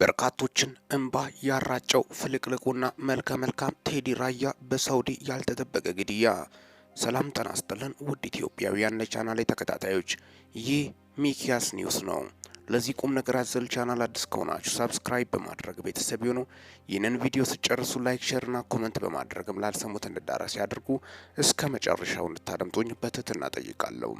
በርካቶችን እንባ ያራጨው ፍልቅልቁና መልከ መልካም ቴዲ ራያ በሳውዲ ያልተጠበቀ ግድያ። ሰላም ጤና ይስጥልን ውድ ኢትዮጵያውያን ቻናል ተከታታዮች፣ ይህ ሚኪያስ ኒውስ ነው። ለዚህ ቁም ነገር አዘል ቻናል አዲስ ከሆናችሁ ሰብስክራይብ በማድረግ ቤተሰብ ይሁኑ። ይህንን ቪዲዮ ስጨርሱ ላይክ፣ ሼርና ኮሜንት በማድረግም ላልሰሙት እንዲዳረስ ያድርጉ። እስከ መጨረሻው እንድታደምጡኝ በትህትና ጠይቃለሁ።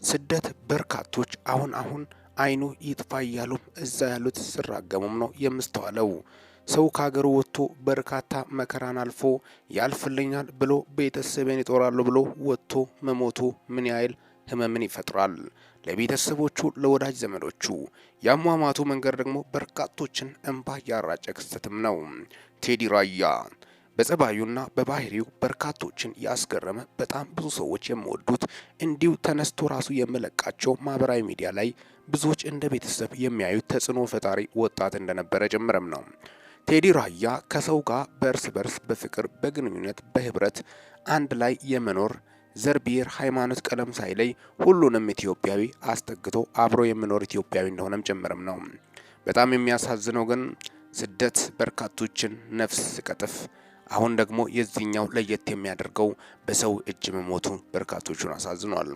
ስደት በርካቶች አሁን አይኑ ይጥፋ እያሉም እዛ ያሉት ሲራገሙም ነው የምስተዋለው። ሰው ከሀገሩ ወጥቶ በርካታ መከራን አልፎ ያልፍልኛል ብሎ ቤተሰቤን ይጦራሉ ብሎ ወጥቶ መሞቱ ምን ያህል ህመምን ይፈጥራል ለቤተሰቦቹ፣ ለወዳጅ ዘመዶቹ። ያሟሟቱ መንገድ ደግሞ በርካቶችን እንባ ያራጨ ክስተትም ነው። ቴዲ ራያ በጸባዩና በባህሪው በርካቶችን ያስገረመ፣ በጣም ብዙ ሰዎች የሚወዱት፣ እንዲሁ ተነስቶ ራሱ የሚለቃቸው ማህበራዊ ሚዲያ ላይ ብዙዎች እንደ ቤተሰብ የሚያዩት ተጽዕኖ ፈጣሪ ወጣት እንደነበረ ጭምርም ነው። ቴዲ ራያ ከሰው ጋር በእርስ በርስ በፍቅር በግንኙነት በህብረት አንድ ላይ የመኖር ዘር፣ ብሔር፣ ሃይማኖት፣ ቀለም ሳይለይ ሁሉንም ኢትዮጵያዊ አስጠግቶ አብሮ የሚኖር ኢትዮጵያዊ እንደሆነም ጭምርም ነው። በጣም የሚያሳዝነው ግን ስደት በርካቶችን ነፍስ ሲቀጥፍ፣ አሁን ደግሞ የዚህኛው ለየት የሚያደርገው በሰው እጅ መሞቱ በርካቶቹን አሳዝኗል።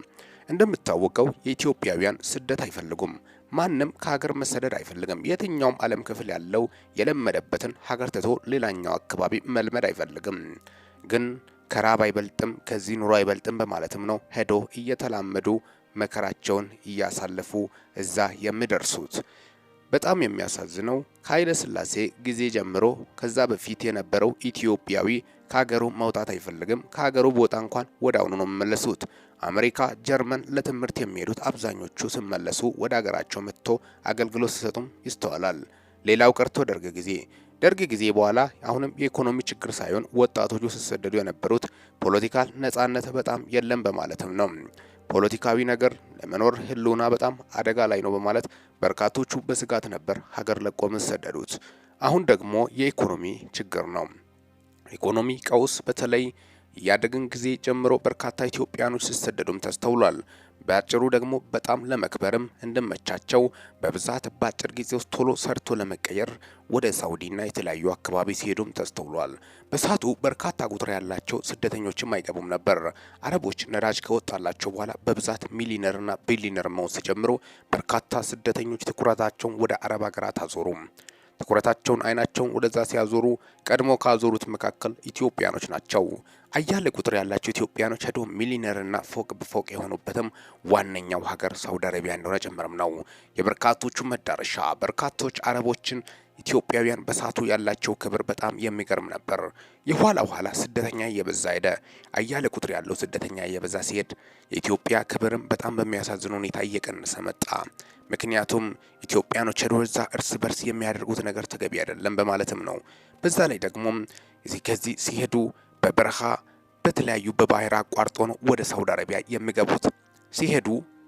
እንደምታወቀው የኢትዮጵያውያን ስደት አይፈልጉም። ማንም ከሀገር መሰደድ አይፈልግም። የትኛውም ዓለም ክፍል ያለው የለመደበትን ሀገር ትቶ ሌላኛው አካባቢ መልመድ አይፈልግም። ግን ከራብ አይበልጥም ከዚህ ኑሮ አይበልጥም በማለትም ነው ሄዶ እየተላመዱ መከራቸውን እያሳለፉ እዛ የሚደርሱት። በጣም የሚያሳዝነው ከኃይለ ሥላሴ ጊዜ ጀምሮ ከዛ በፊት የነበረው ኢትዮጵያዊ ከሀገሩ መውጣት አይፈልግም። ከሀገሩ ቦታ እንኳን ወደ አሁኑ ነው የሚመለሱት። አሜሪካ፣ ጀርመን ለትምህርት የሚሄዱት አብዛኞቹ ሲመለሱ ወደ ሀገራቸው መጥቶ አገልግሎት ሲሰጡም ይስተዋላል። ሌላው ቀርቶ ደርግ ጊዜ በኋላ አሁንም የኢኮኖሚ ችግር ሳይሆን ወጣቶቹ ሲሰደዱ የነበሩት ፖለቲካል ነጻነት በጣም የለም በማለትም ነው። ፖለቲካዊ ነገር ለመኖር ህልውና በጣም አደጋ ላይ ነው በማለት በርካቶቹ በስጋት ነበር ሀገር ለቆ የሚሰደዱት። አሁን ደግሞ የኢኮኖሚ ችግር ነው። ኢኮኖሚ ቀውስ በተለይ ያደግን ጊዜ ጀምሮ በርካታ ኢትዮጵያኖች ሲሰደዱም ተስተውሏል። በአጭሩ ደግሞ በጣም ለመክበርም እንደመቻቸው በብዛት በአጭር ጊዜ ውስጥ ቶሎ ሰርቶ ለመቀየር ወደ ሳውዲና የተለያዩ አካባቢ ሲሄዱም ተስተውሏል። በሰዓቱ በርካታ ቁጥር ያላቸው ስደተኞችም አይገቡም ነበር። አረቦች ነዳጅ ከወጣላቸው በኋላ በብዛት ሚሊነርና ቢሊነር መሆን ሲጀምሩ በርካታ ስደተኞች ትኩረታቸውን ወደ አረብ ሀገራት አዞሩ። ትኩረታቸውን አይናቸውን ወደዛ ሲያዞሩ ቀድሞ ካዞሩት መካከል ኢትዮጵያኖች ናቸው። አያሌ ቁጥር ያላቸው ኢትዮጵያኖች ሄዶ ሚሊነርና ፎቅ በፎቅ የሆኑበትም ዋነኛው ሀገር ሳውዲ አረቢያ እንደሆነ ጭምርም ነው። የበርካቶቹ መዳረሻ በርካቶች አረቦችን ኢትዮጵያውያን በሳቱ ያላቸው ክብር በጣም የሚገርም ነበር። የኋላ ስደተኛ እየበዛ ሄደ። አያሌ ቁጥር ያለው ስደተኛ እየበዛ ሲሄድ የኢትዮጵያ ክብርም በጣም በሚያሳዝን ሁኔታ እየቀነሰ መጣ። ምክንያቱም ኢትዮጵያኖች ወደዛ እርስ በርስ የሚያደርጉት ነገር ተገቢ አይደለም በማለትም ነው። በዛ ላይ ደግሞ ከዚህ ሲሄዱ በበረሃ በተለያዩ በባህር አቋርጦ ነው ወደ ሳውዲ አረቢያ የሚገቡት። ሲሄዱ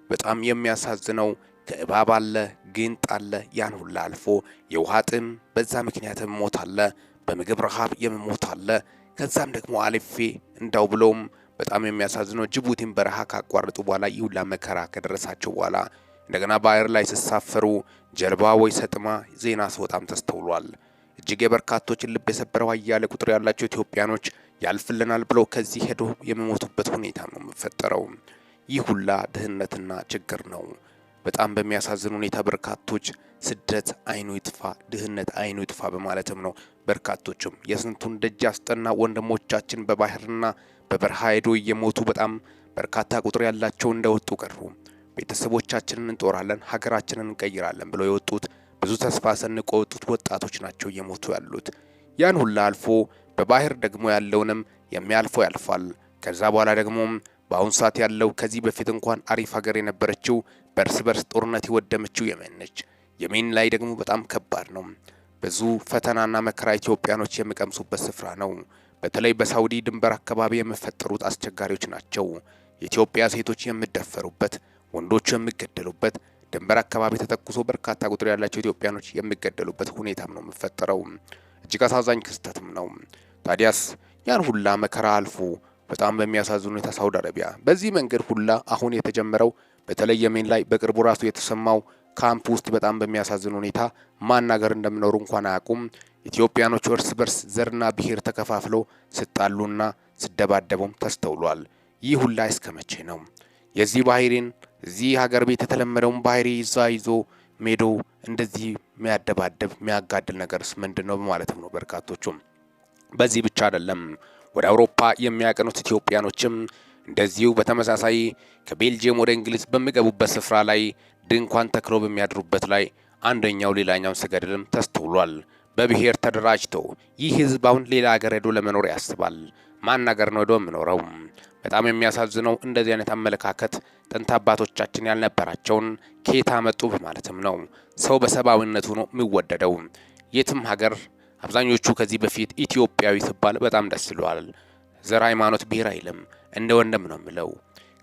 በጣም የሚያሳዝነው ከእባብ አለ፣ ግንጥ አለ፣ ያን ሁላ አልፎ የውሃ ጥም፣ በዛ ምክንያትም ሞት አለ፣ በምግብ ረሃብ የምሞት አለ። ከዛም ደግሞ አልፌ እንዳው ብሎም በጣም የሚያሳዝነው ጅቡቲን በረሃ ካቋረጡ በኋላ ይሁላ መከራ ከደረሳቸው በኋላ እንደገና ባህር ላይ ሲሳፈሩ ጀልባ ወይ ሰጥማ ዜና ሲወጣም ተስተውሏል። እጅግ የበርካቶችን ልብ የሰበረው አያሌ ቁጥር ያላቸው ኢትዮጵያኖች ያልፍልናል ብለው ከዚህ ሄዶ የሚሞቱበት ሁኔታ ነው የሚፈጠረው። ይህ ሁላ ድህነትና ችግር ነው። በጣም በሚያሳዝን ሁኔታ በርካቶች ስደት አይኑ ይጥፋ፣ ድህነት አይኑ ይጥፋ በማለትም ነው በርካቶችም የስንቱን ደጅ ያስጠና ወንድሞቻችን በባህርና በበረሃ ሄዶ እየሞቱ በጣም በርካታ ቁጥር ያላቸው እንደወጡ ቀሩ። ቤተሰቦቻችንን እንጦራለን፣ ሀገራችንን እንቀይራለን ብለው የወጡት ብዙ ተስፋ ሰንቆ የወጡት ወጣቶች ናቸው እየሞቱ ያሉት። ያን ሁላ አልፎ በባህር ደግሞ ያለውንም የሚያልፈው ያልፋል። ከዛ በኋላ ደግሞ በአሁን ሰዓት ያለው ከዚህ በፊት እንኳን አሪፍ ሀገር የነበረችው በእርስ በርስ ጦርነት የወደመችው የመን ነች። የመን ላይ ደግሞ በጣም ከባድ ነው። ብዙ ፈተናና መከራ ኢትዮጵያኖች የሚቀምሱበት ስፍራ ነው። በተለይ በሳውዲ ድንበር አካባቢ የሚፈጠሩት አስቸጋሪዎች ናቸው። የኢትዮጵያ ሴቶች የሚደፈሩበት፣ ወንዶቹ የሚገደሉበት፣ ድንበር አካባቢ ተተኩሶ በርካታ ቁጥር ያላቸው ኢትዮጵያኖች የሚገደሉበት ሁኔታም ነው የሚፈጠረው። እጅግ አሳዛኝ ክስተትም ነው። ታዲያስ ያን ሁላ መከራ አልፎ በጣም በሚያሳዝን ሁኔታ ሳውዲ አረቢያ በዚህ መንገድ ሁላ አሁን የተጀመረው በተለይ የመን ላይ በቅርቡ ራሱ የተሰማው ካምፕ ውስጥ በጣም በሚያሳዝን ሁኔታ ማናገር እንደሚኖሩ እንኳን አያውቁም። ኢትዮጵያኖቹ እርስ በርስ ዘርና ብሔር ተከፋፍለው ሲጣሉና ሲደባደቡም ተስተውሏል። ይህ ሁላ እስከ መቼ ነው? የዚህ ባህሪን እዚህ ሀገር ቤት የተለመደውን ባህሪ ይዞ ሜዶ እንደዚህ የሚያደባደብ የሚያጋድል ነገርስ ምንድነው በማለትም ነው በርካቶቹም። በዚህ ብቻ አይደለም፣ ወደ አውሮፓ የሚያቀኑት ኢትዮጵያኖችም እንደዚሁ በተመሳሳይ ከቤልጂየም ወደ እንግሊዝ በሚገቡበት ስፍራ ላይ ድንኳን ተክለው በሚያድሩበት ላይ አንደኛው ሌላኛውን ሲገድልም ተስተውሏል። በብሔር ተደራጅተው ይህ ህዝብ አሁን ሌላ ሀገር ሄዶ ለመኖር ያስባል። ማን ሀገር ነው ሄዶ የሚኖረው? በጣም የሚያሳዝነው እንደዚህ አይነት አመለካከት ጥንት አባቶቻችን ያልነበራቸውን ከየት አመጡ በማለትም ነው። ሰው በሰብአዊነቱ ነው የሚወደደው። የትም ሀገር አብዛኞቹ ከዚህ በፊት ኢትዮጵያዊ ሲባል በጣም ደስ ይለዋል። ዘር፣ ሃይማኖት፣ ብሔር አይልም፣ እንደ ወንድም ነው የሚለው።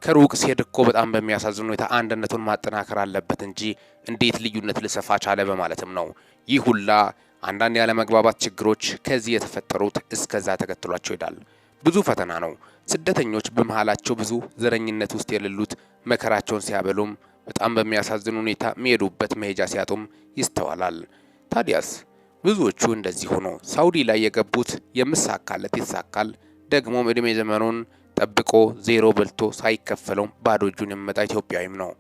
ከሩቅ ሲሄድ እኮ በጣም በሚያሳዝን ሁኔታ አንድነቱን ማጠናከር አለበት እንጂ እንዴት ልዩነት ሊሰፋ ቻለ በማለትም ነው። ይህ ሁላ አንዳንድ ያለመግባባት ችግሮች ከዚህ የተፈጠሩት እስከዛ ተከትሏቸው ይሄዳል። ብዙ ፈተና ነው። ስደተኞች በመሃላቸው ብዙ ዘረኝነት ውስጥ የሌሉት መከራቸውን ሲያበሉም በጣም በሚያሳዝን ሁኔታ የሚሄዱበት መሄጃ ሲያጡም ይስተዋላል። ታዲያስ ብዙዎቹ እንደዚህ ሆኖ ሳውዲ ላይ የገቡት የምሳካለት ይሳካል፣ ደግሞም እድሜ ዘመኑን ጠብቆ ዜሮ በልቶ ሳይከፈለው ባዶ እጁን የሚመጣ ኢትዮጵያዊም ነው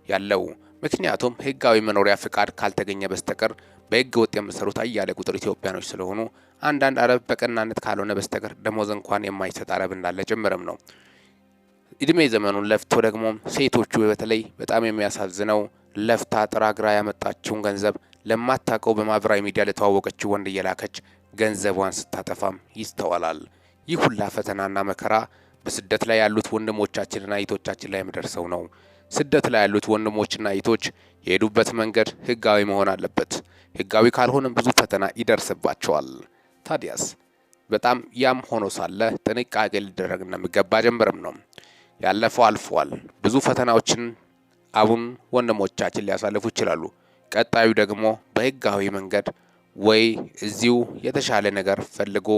ያለው። ምክንያቱም ህጋዊ መኖሪያ ፍቃድ ካልተገኘ በስተቀር በህገ ወጥ የሚሰሩት አያሌ ቁጥር ኢትዮጵያኖች ስለሆኑ አንዳንድ አረብ በቀናነት ካልሆነ በስተቀር ደሞዝ እንኳን የማይሰጥ አረብ እንዳለ ጭምርም ነው። እድሜ ዘመኑን ለፍቶ ደግሞ ሴቶቹ በተለይ በጣም የሚያሳዝነው ለፍታ ጥራግራ ያመጣችውን ገንዘብ ለማታቀው በማህበራዊ ሚዲያ ለተዋወቀችው ወንድ እየላከች ገንዘቧን ስታጠፋም ይስተዋላል። ይህ ሁላ ፈተናና መከራ በስደት ላይ ያሉት ወንድሞቻችንና እህቶቻችን ላይ የሚደርሰው ነው። ስደት ላይ ያሉት ወንድሞችና እህቶች የሄዱበት መንገድ ህጋዊ መሆን አለበት። ህጋዊ ካልሆነም ብዙ ፈተና ይደርስባቸዋል። ታዲያስ በጣም ያም ሆኖ ሳለ ጥንቃቄ ሊደረግ እንደሚገባ ጀምረም ነው። ያለፈው አልፏል። ብዙ ፈተናዎችን አሁን ወንድሞቻችን ሊያሳልፉ ይችላሉ። ቀጣዩ ደግሞ በህጋዊ መንገድ ወይ እዚሁ የተሻለ ነገር ፈልጎ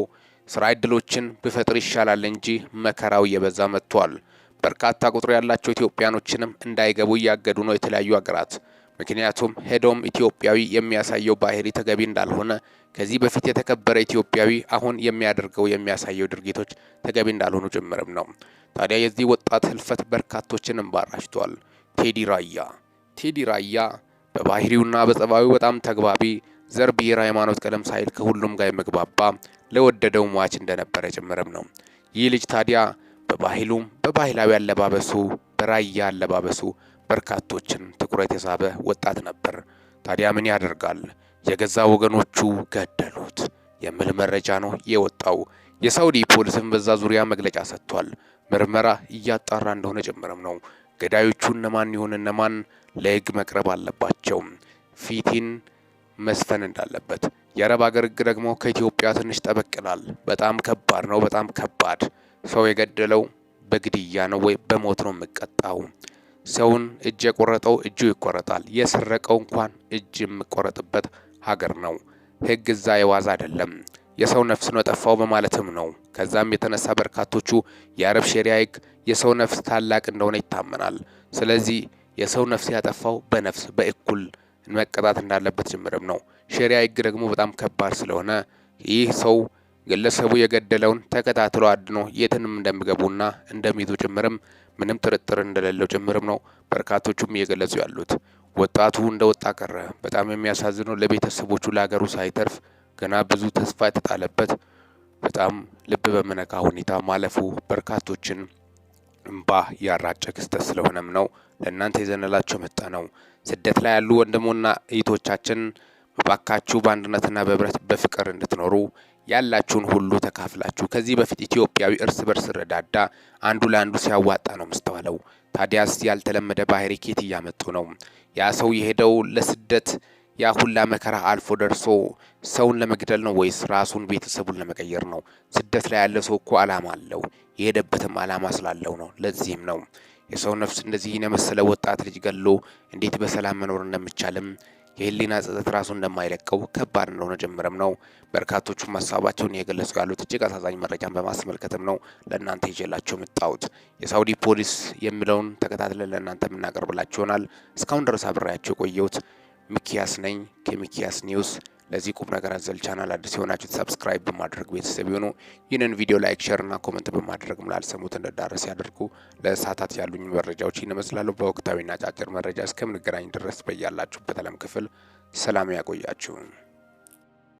ስራ እድሎችን ቢፈጥር ይሻላል እንጂ መከራው እየበዛ መጥቷል። በርካታ ቁጥር ያላቸው ኢትዮጵያኖችንም እንዳይገቡ እያገዱ ነው የተለያዩ ሀገራት። ምክንያቱም ሄዶም ኢትዮጵያዊ የሚያሳየው ባህሪ ተገቢ እንዳልሆነ፣ ከዚህ በፊት የተከበረ ኢትዮጵያዊ አሁን የሚያደርገው የሚያሳየው ድርጊቶች ተገቢ እንዳልሆኑ ጭምርም ነው። ታዲያ የዚህ ወጣት ህልፈት በርካቶችን እንባራሽቷል። ቴዲ ራያ በባህሪውና በጸባዩ በጣም ተግባቢ፣ ዘር፣ ብሔር፣ ሃይማኖት፣ ቀለም ሳይል ከሁሉም ጋር የመግባባ ለወደደው ሟች እንደነበረ ጭምርም ነው። ይህ ልጅ ታዲያ በባህሉም በባህላዊ አለባበሱ በራያ አለባበሱ በርካቶችን ትኩረት የሳበ ወጣት ነበር። ታዲያ ምን ያደርጋል የገዛ ወገኖቹ ገደሉት የሚል መረጃ ነው የወጣው። የሳውዲ ፖሊስም በዛ ዙሪያ መግለጫ ሰጥቷል። ምርመራ እያጣራ እንደሆነ ጭምርም ነው። ገዳዮቹ እነማን ይሁን እነማን ለህግ መቅረብ አለባቸው፣ ፊቲን መስፈን እንዳለበት። የአረብ ሀገር ህግ ደግሞ ከኢትዮጵያ ትንሽ ጠበቅ ይላል። በጣም ከባድ ነው። በጣም ከባድ። ሰው የገደለው በግድያ ነው ወይ በሞት ነው የሚቀጣው። ሰውን እጅ የቆረጠው እጁ ይቆረጣል። የሰረቀው እንኳን እጅ የሚቆረጥበት ሀገር ነው። ህግ እዛ የዋዛ አይደለም። የሰው ነፍስ ነው ጠፋው በማለትም ነው። ከዛም የተነሳ በርካቶቹ የአረብ ሸሪያ ህግ የሰው ነፍስ ታላቅ እንደሆነ ይታመናል። ስለዚህ የሰው ነፍስ ያጠፋው በነፍስ በእኩል መቀጣት እንዳለበት ጭምርም ነው። ሸሪያ ህግ ደግሞ በጣም ከባድ ስለሆነ ይህ ሰው ግለሰቡ የገደለውን ተከታትሎ አድኖ የትንም እንደሚገቡና እንደሚይዙ ጭምርም ምንም ጥርጥር እንደሌለው ጭምርም ነው በርካቶቹም እየገለጹ ያሉት። ወጣቱ እንደወጣ ቀረ። በጣም የሚያሳዝነው ለቤተሰቦቹ ለሀገሩ ሳይተርፍ ገና ብዙ ተስፋ የተጣለበት በጣም ልብ በሚነካ ሁኔታ ማለፉ በርካቶችን እንባ ያራጨ ክስተት ስለሆነም ነው ለእናንተ ይዘንላቸው መጣ ነው። ስደት ላይ ያሉ ወንድሞና እህቶቻችን ባካችሁ በአንድነትና በህብረት በፍቅር እንድትኖሩ ያላችሁን ሁሉ ተካፍላችሁ። ከዚህ በፊት ኢትዮጵያዊ እርስ በርስ ረዳዳ አንዱ ለአንዱ ሲያዋጣ ነው ምስተዋለው። ታዲያስ ያልተለመደ ባህሪ ኬት እያመጡ ነው? ያ ሰው የሄደው ለስደት ያ ሁላ መከራ አልፎ ደርሶ ሰውን ለመግደል ነው ወይስ ራሱን ቤተሰቡን ለመቀየር ነው? ስደት ላይ ያለ ሰው እኮ አላማ አለው። የሄደበትም አላማ ስላለው ነው። ለዚህም ነው የሰው ነፍስ እንደዚህ የመሰለ ወጣት ልጅ ገሎ እንዴት በሰላም መኖር እንደሚቻልም የህሊና ጸጸት ራሱ እንደማይለቀው ከባድ እንደሆነ ጀምረም ነው በርካቶቹም ሀሳባቸውን እየገለጹ ያሉት። እጅግ አሳዛኝ መረጃን በማስመልከትም ነው ለእናንተ ይዤላቸው መጣሁት። የሳውዲ ፖሊስ የሚለውን ተከታትለን ለእናንተ የምናቀርብላችሁ ይሆናል። እስካሁን ድረስ አብሬያችሁ የቆየሁት ሚኪያስ ነኝ ከሚኪያስ ኒውስ። ለዚህ ቁም ነገር አዘል ቻናል አዲስ የሆናችሁ ሰብስክራይብ በማድረግ ቤተሰብ ይሁኑ። ይህንን ቪዲዮ ላይክ፣ ሼር እና ኮሜንት በማድረግ ላልሰሙት እንዲዳረስ ያድርጉ። ለሰዓታት ያሉኝ መረጃዎች ይመስላሉ። በወቅታዊና አጫጭር መረጃ እስከምንገናኝ ድረስ በያላችሁበት ዓለም ክፍል ሰላም ያቆያችሁ።